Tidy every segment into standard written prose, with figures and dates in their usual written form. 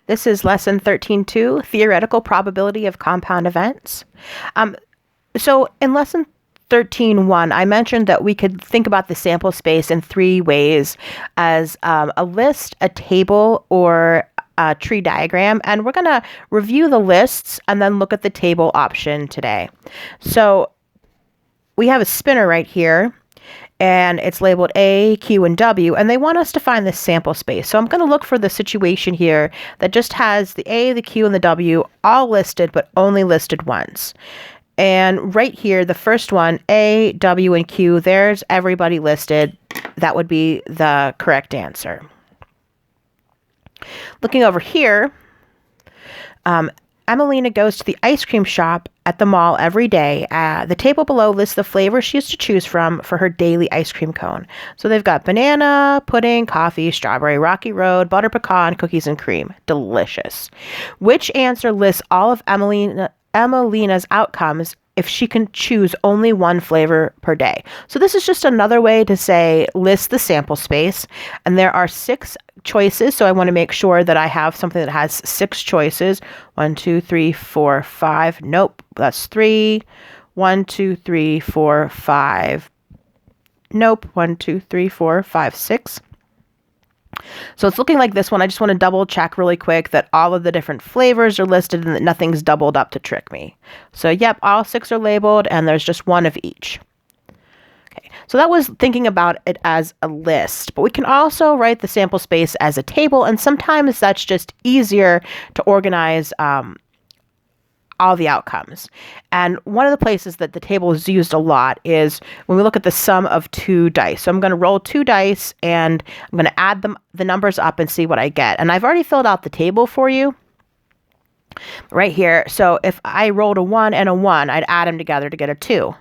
This is lesson 13.2, theoretical probability of compound events. So in lesson 13.1, I mentioned that we could think about the sample space in three ways: as a list, a table, or a tree diagram. And we're going to review the lists and then look at the table option today. So we have a spinner right here, and it's labeled A, Q, and W, and they want us to find the sample space. So I'm going to look for the situation here that just has the A, the Q, and the W all listed, but only listed once. And right here, the first one, A, W, and Q, there's everybody listed. That would be the correct answer. Looking over here, Emelina goes to the ice cream shop at the mall every day. The table below lists the flavors she has to choose from for her daily ice cream cone. So they've got banana, pudding, coffee, strawberry, rocky road, butter pecan, cookies, and cream. Delicious. Which answer lists all of Emelina's outcomes if she can choose only one flavor per day? So this is just another way to say list the sample space. And there are 6 choices. So I want to make sure that I have something that has 6 choices. 1, 2, 3, 4, 5. Nope, that's 3. 1, 2, 3, 4, 5. Nope. 1, 2, 3, 4, 5, 6. So it's looking like this one. I just want to double check really quick that all of the different flavors are listed and that nothing's doubled up to trick me. So yep, all 6 are labeled and there's just one of each. Okay, so that was thinking about it as a list, but we can also write the sample space as a table, and sometimes that's just easier to organize all the outcomes. And one of the places that the table is used a lot is when we look at the sum of 2 dice. So I'm going to roll 2 dice and I'm going to add the numbers up and see what I get. And I've already filled out the table for you right here. So if I rolled a 1 and a 1, I'd add them together to get a 2.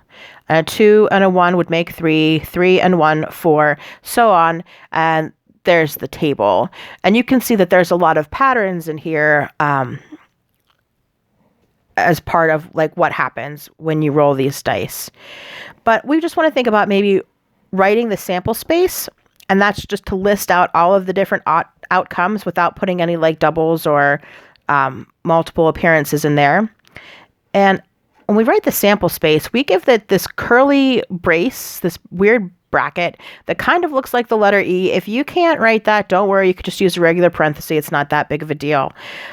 And a 2 and a 1 would make 3, 3 and 1, 4, so on. And there's the table. And you can see that there's a lot of patterns in here, as part of like what happens when you roll these dice. But we just want to think about maybe writing the sample space, and that's just to list out all of the different outcomes without putting any like doubles or multiple appearances in there. And when we write the sample space, we give that this curly brace, this weird bracket that kind of looks like the letter E. If you can't write that, don't worry. You could just use a regular parenthesis. It's not that big of a deal.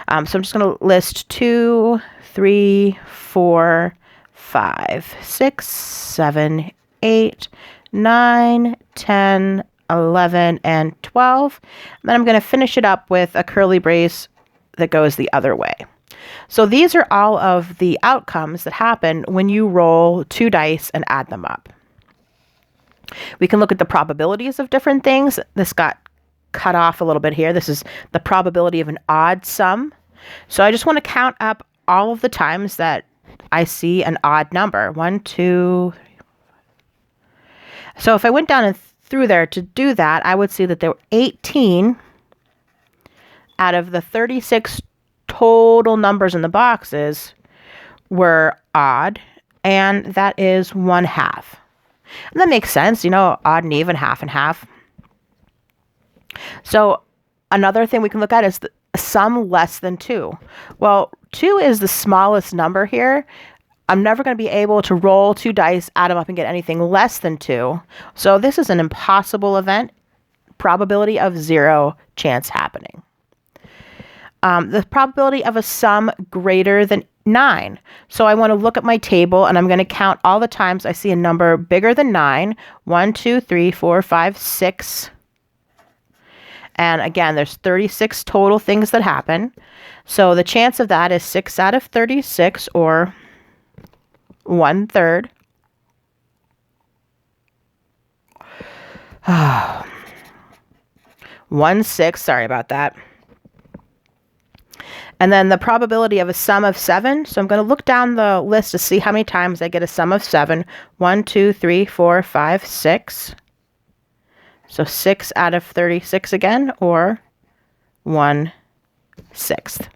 So I'm just going to list 2, 3, 4, 5, 6, 7, 8, 9, 10, 11, and 12. And then I'm going to finish it up with a curly brace that goes the other way. So these are all of the outcomes that happen when you roll 2 dice and add them up. We can look at the probabilities of different things. This got cut off a little bit here. This is the probability of an odd sum. So I just want to count up all of the times that I see an odd number. 1, 2, 3, 4, 5. So if I went down and through there to do that, I would see that there were 18 out of the 36 total numbers in the boxes were odd, and that is 1/2. And that makes sense, odd and even, half and half. So another thing we can look at is the sum less than 2. Well, 2 is the smallest number here. I'm never going to be able to roll 2 dice, add them up, and get anything less than 2. So this is an impossible event. Probability of 0 chance happening. The probability of a sum greater than 9. So I want to look at my table and I'm going to count all the times I see a number bigger than 9. 1, 2, 3, 4, 5, 6. And again, there's 36 total things that happen. So the chance of that is 6 out of 36, or 1/3. 1/6, sorry about that. And then the probability of a sum of 7. So I'm going to look down the list to see how many times I get a sum of 7. 1, 2, 3, 4, 5, 6. So 6 out of 36 again, or 1/6.